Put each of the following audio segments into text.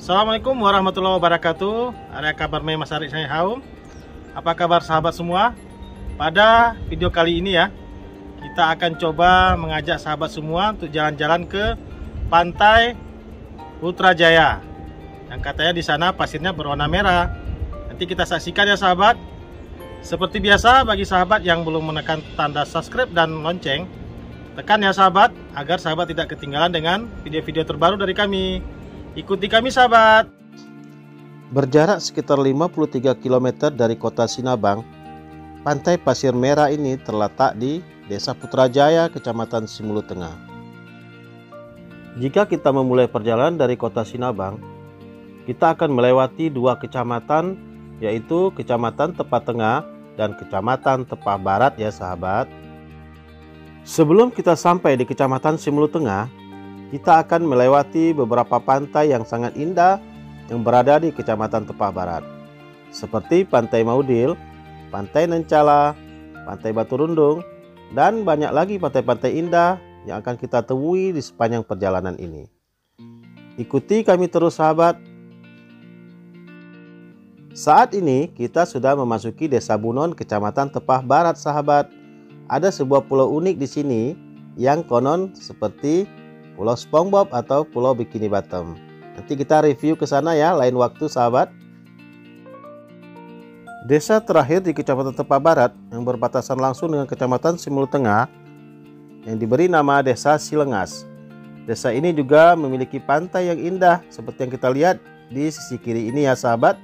Assalamualaikum warahmatullahi wabarakatuh. Ada kabar Mas Arik saya Haum. Apa kabar sahabat semua? Pada video kali ini ya, kita akan coba mengajak sahabat semua untuk jalan-jalan ke Pantai Putrajaya. Yang katanya di sana pasirnya berwarna merah. Nanti kita saksikan ya sahabat. Seperti biasa, bagi sahabat yang belum menekan tanda subscribe dan lonceng, tekan ya sahabat, agar sahabat tidak ketinggalan dengan video-video terbaru dari kami. Ikuti kami sahabat. Berjarak sekitar 53 km dari kota Sinabang, Pantai Pasir Merah ini terletak di Desa Putrajaya, Kecamatan Simulu Tengah. Jika kita memulai perjalanan dari kota Sinabang, kita akan melewati dua kecamatan, yaitu Kecamatan Tepah Tengah dan Kecamatan Tepah Barat ya sahabat. Sebelum kita sampai di Kecamatan Simulu Tengah, kita akan melewati beberapa pantai yang sangat indah yang berada di Kecamatan Tepah Barat, seperti Pantai Maudil, Pantai Nencala, Pantai Batu Rundung, dan banyak lagi pantai-pantai indah yang akan kita temui di sepanjang perjalanan ini. Ikuti kami terus sahabat. Saat ini kita sudah memasuki Desa Bunon, Kecamatan Tepah Barat sahabat. Ada sebuah pulau unik di sini yang konon seperti Pulau SpongeBob atau Pulau Bikini Bottom. Nanti kita review ke sana ya lain waktu sahabat. Desa terakhir di Kecamatan Tepah Barat yang berbatasan langsung dengan Kecamatan Simulu Tengah yang diberi nama Desa Silengas. Desa ini juga memiliki pantai yang indah seperti yang kita lihat di sisi kiri ini ya sahabat.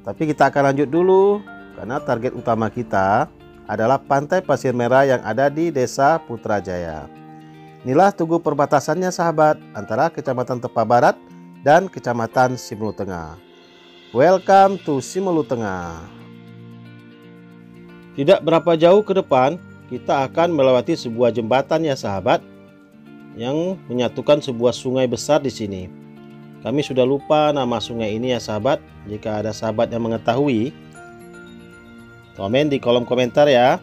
Tapi kita akan lanjut dulu karena target utama kita adalah Pantai Pasir Merah yang ada di Desa Putrajaya. Inilah tugu perbatasannya sahabat antara Kecamatan Tepah Barat dan Kecamatan Simulu Tengah. Welcome to Simulu Tengah. Tidak berapa jauh ke depan kita akan melewati sebuah jembatan ya sahabat yang menyatukan sebuah sungai besar di sini. Kami sudah lupa nama sungai ini ya sahabat. Jika ada sahabat yang mengetahui, komen di kolom komentar ya.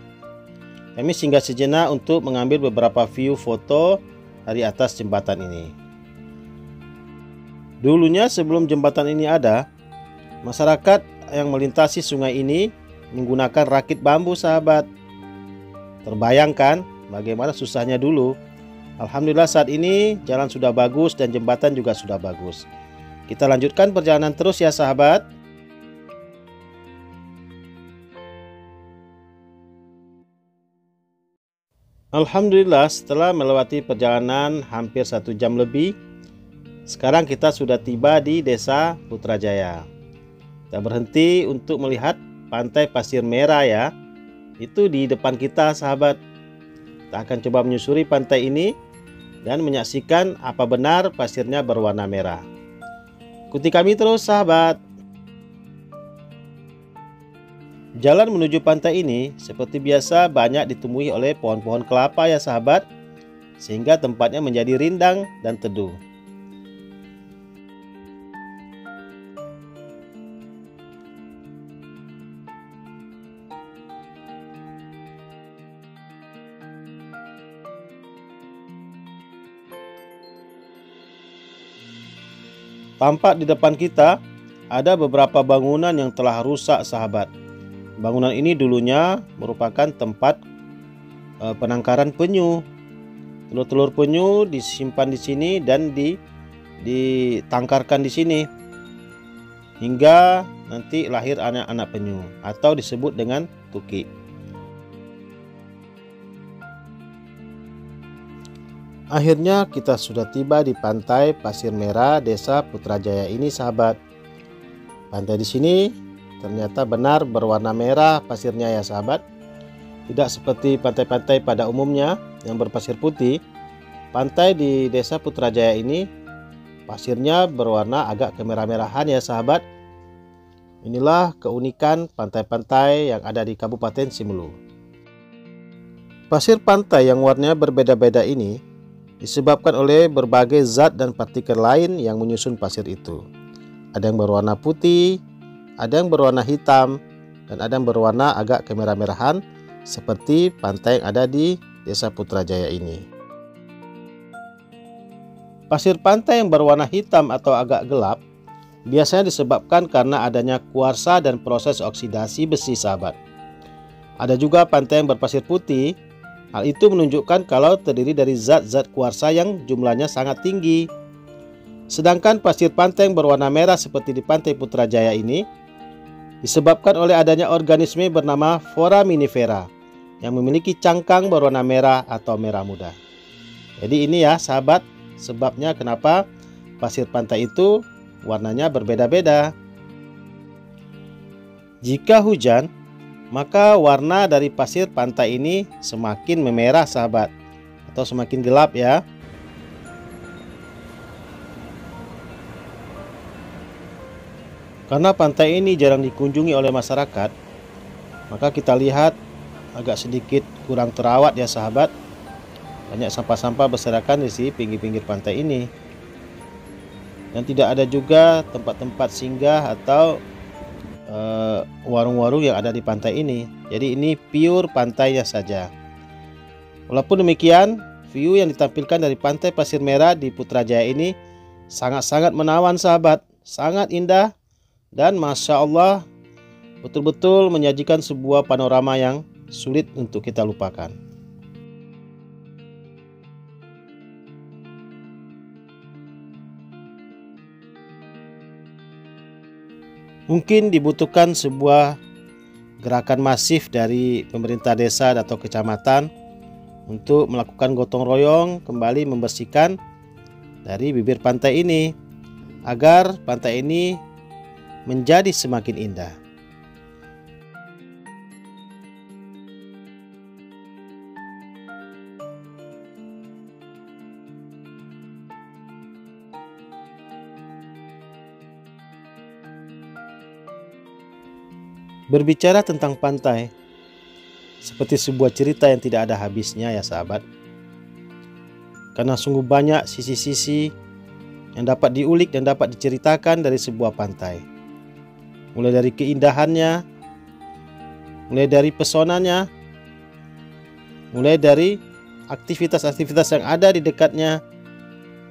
Kami singgah sejenak untuk mengambil beberapa view foto dari atas jembatan ini. Dulunya sebelum jembatan ini ada, masyarakat yang melintasi sungai ini menggunakan rakit bambu sahabat. Terbayangkan bagaimana susahnya dulu. Alhamdulillah saat ini jalan sudah bagus dan jembatan juga sudah bagus. Kita lanjutkan perjalanan terus ya sahabat. Alhamdulillah setelah melewati perjalanan hampir 1 jam lebih, sekarang kita sudah tiba di Desa Putrajaya. Kita berhenti untuk melihat Pantai Pasir Merah ya. Itu di depan kita sahabat. Kita akan coba menyusuri pantai ini dan menyaksikan apa benar pasirnya berwarna merah. Ikuti kami terus sahabat. Jalan menuju pantai ini seperti biasa banyak ditemui oleh pohon-pohon kelapa ya sahabat, sehingga tempatnya menjadi rindang dan teduh. Tampak di depan kita ada beberapa bangunan yang telah rusak sahabat. Bangunan ini dulunya merupakan tempat penangkaran penyu. Telur-telur penyu disimpan di sini dan ditangkarkan di sini hingga nanti lahir anak-anak penyu atau disebut dengan tukik. Akhirnya kita sudah tiba di Pantai Pasir Merah Desa Putrajaya ini sahabat. Pantai di sini ternyata benar berwarna merah pasirnya ya sahabat. Tidak seperti pantai-pantai pada umumnya yang berpasir putih. Pantai di Desa Putrajaya ini pasirnya berwarna agak kemerah-merahan ya sahabat. Inilah keunikan pantai-pantai yang ada di Kabupaten Simulu. Pasir pantai yang warnanya berbeda-beda ini disebabkan oleh berbagai zat dan partikel lain yang menyusun pasir itu. Ada yang berwarna putih, ada yang berwarna hitam, dan ada yang berwarna agak kemerah-merahan seperti pantai yang ada di Desa Putrajaya ini. Pasir pantai yang berwarna hitam atau agak gelap biasanya disebabkan karena adanya kuarsa dan proses oksidasi besi, sahabat. Ada juga pantai yang berpasir putih. Hal itu menunjukkan kalau terdiri dari zat-zat kuarsa yang jumlahnya sangat tinggi. Sedangkan pasir pantai yang berwarna merah seperti di Pantai Putrajaya ini disebabkan oleh adanya organisme bernama foraminifera yang memiliki cangkang berwarna merah atau merah muda. Jadi ini ya sahabat, sebabnya kenapa pasir pantai itu warnanya berbeda-beda. Jika hujan, maka warna dari pasir pantai ini semakin memerah, sahabat, atau semakin gelap ya. Karena pantai ini jarang dikunjungi oleh masyarakat, maka kita lihat agak sedikit kurang terawat ya sahabat. Banyak sampah-sampah berserakan di pinggir-pinggir pantai ini. Dan tidak ada juga tempat-tempat singgah atau warung-warung yang ada di pantai ini. Jadi ini pure pantainya saja. Walaupun demikian, view yang ditampilkan dari Pantai Pasir Merah di Putrajaya ini sangat-sangat menawan sahabat. Sangat indah dan Masya Allah, betul-betul menyajikan sebuah panorama yang sulit untuk kita lupakan. Mungkin dibutuhkan sebuah gerakan masif dari pemerintah desa atau kecamatan untuk melakukan gotong royong kembali membersihkan dari bibir pantai ini agar pantai ini menjadi semakin indah. Berbicara tentang pantai seperti sebuah cerita yang tidak ada habisnya ya sahabat. Karena sungguh banyak sisi-sisi yang dapat diulik dan dapat diceritakan dari sebuah pantai. Mulai dari keindahannya, mulai dari pesonanya, mulai dari aktivitas-aktivitas yang ada di dekatnya,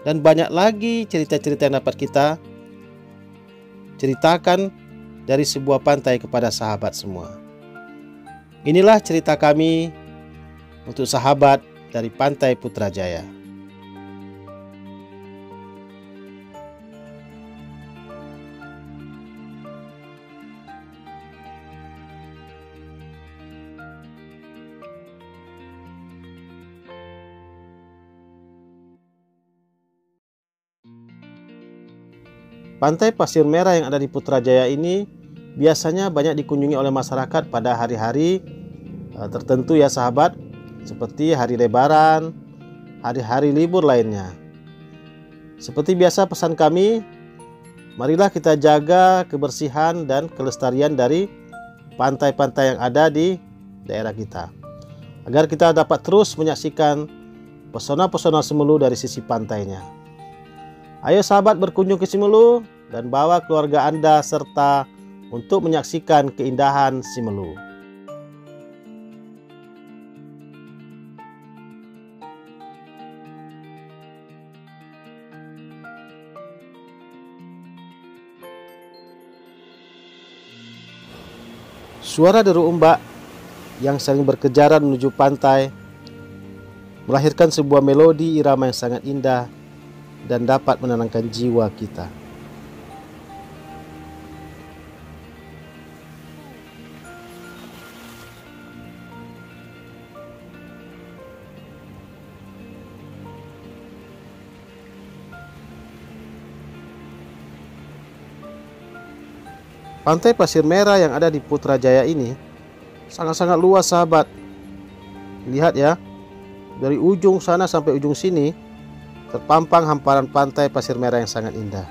dan banyak lagi cerita-cerita yang dapat kita ceritakan dari sebuah pantai kepada sahabat semua. Inilah cerita kami untuk sahabat dari Pantai Putrajaya. Pantai Pasir Merah yang ada di Putrajaya ini biasanya banyak dikunjungi oleh masyarakat pada hari-hari tertentu ya sahabat, seperti hari Lebaran, hari-hari libur lainnya. Seperti biasa pesan kami, marilah kita jaga kebersihan dan kelestarian dari pantai-pantai yang ada di daerah kita, agar kita dapat terus menyaksikan pesona-pesona Simelu dari sisi pantainya. Ayo sahabat berkunjung ke Simelu dan bawa keluarga Anda serta untuk menyaksikan keindahan Simelu. Suara deru ombak yang saling berkejaran menuju pantai melahirkan sebuah melodi irama yang sangat indah dan dapat menenangkan jiwa kita. Pantai Pasir Merah yang ada di Putrajaya ini sangat-sangat luas sahabat. Lihat ya, dari ujung sana sampai ujung sini terpampang hamparan pantai pasir merah yang sangat indah.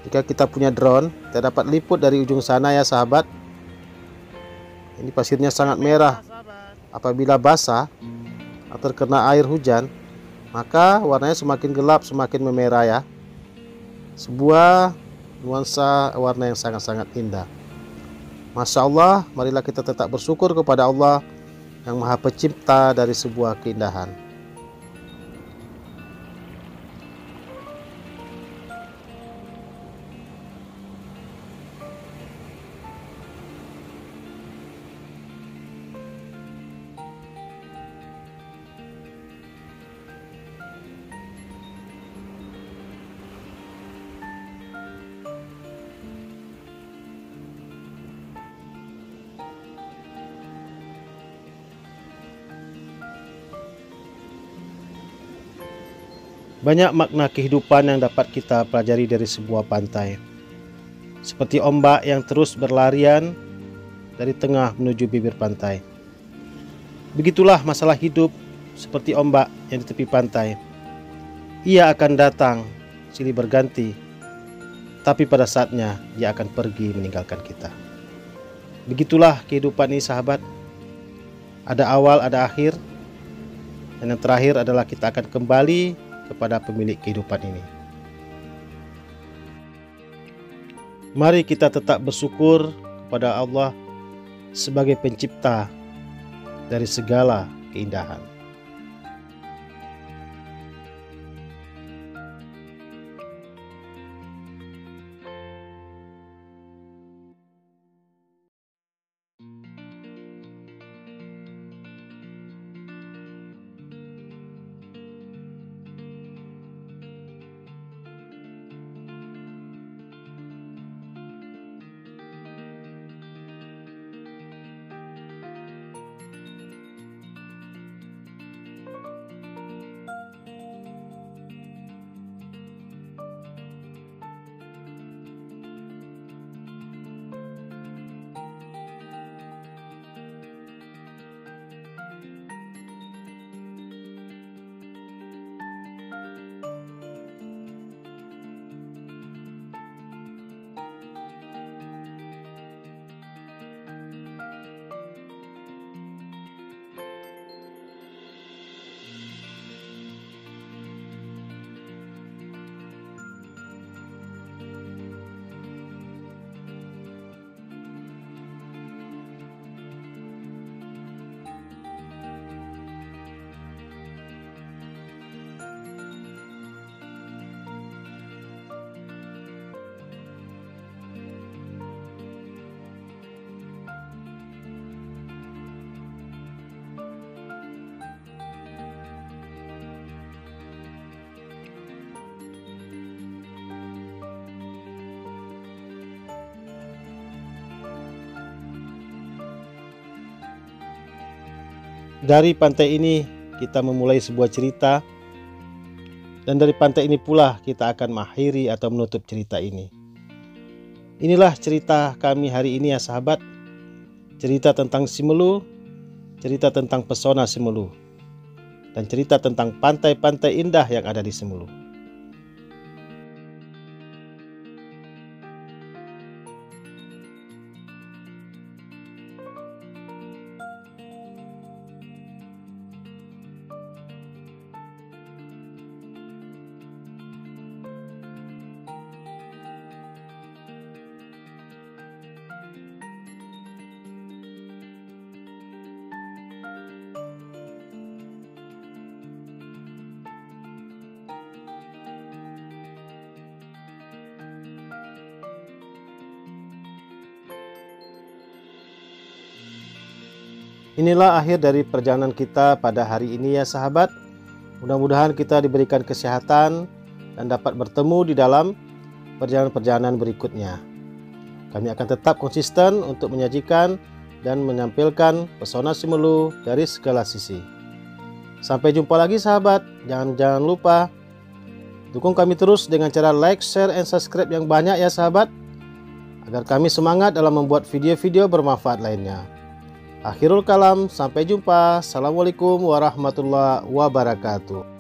Jika kita punya drone, kita dapat liput dari ujung sana ya sahabat. Ini pasirnya sangat merah. Apabila basah atau terkena air hujan, maka warnanya semakin gelap, semakin memerah ya. Sebuah nuansa warna yang sangat-sangat indah. Masya Allah, marilah kita tetap bersyukur kepada Allah yang Maha Pencipta dari sebuah keindahan. Banyak makna kehidupan yang dapat kita pelajari dari sebuah pantai. Seperti ombak yang terus berlarian dari tengah menuju bibir pantai. Begitulah masalah hidup seperti ombak yang di tepi pantai. Ia akan datang silih berganti, tapi pada saatnya ia akan pergi meninggalkan kita. Begitulah kehidupan ini sahabat. Ada awal, ada akhir. Dan yang terakhir adalah kita akan kembali kepada pemilik kehidupan ini. Mari kita tetap bersyukur kepada Allah sebagai pencipta dari segala keindahan. Dari pantai ini kita memulai sebuah cerita, dan dari pantai ini pula kita akan mengakhiri atau menutup cerita ini. Inilah cerita kami hari ini ya sahabat. Cerita tentang Simelu, cerita tentang pesona Simelu, dan cerita tentang pantai-pantai indah yang ada di Simelu. Inilah akhir dari perjalanan kita pada hari ini ya sahabat. Mudah-mudahan kita diberikan kesehatan dan dapat bertemu di dalam perjalanan-perjalanan berikutnya. Kami akan tetap konsisten untuk menyajikan dan menampilkan pesona Simelu dari segala sisi. Sampai jumpa lagi sahabat. Jangan lupa dukung kami terus dengan cara like, share, and subscribe yang banyak ya sahabat, agar kami semangat dalam membuat video-video bermanfaat lainnya. Akhirul kalam, sampai jumpa. Assalamualaikum warahmatullahi wabarakatuh.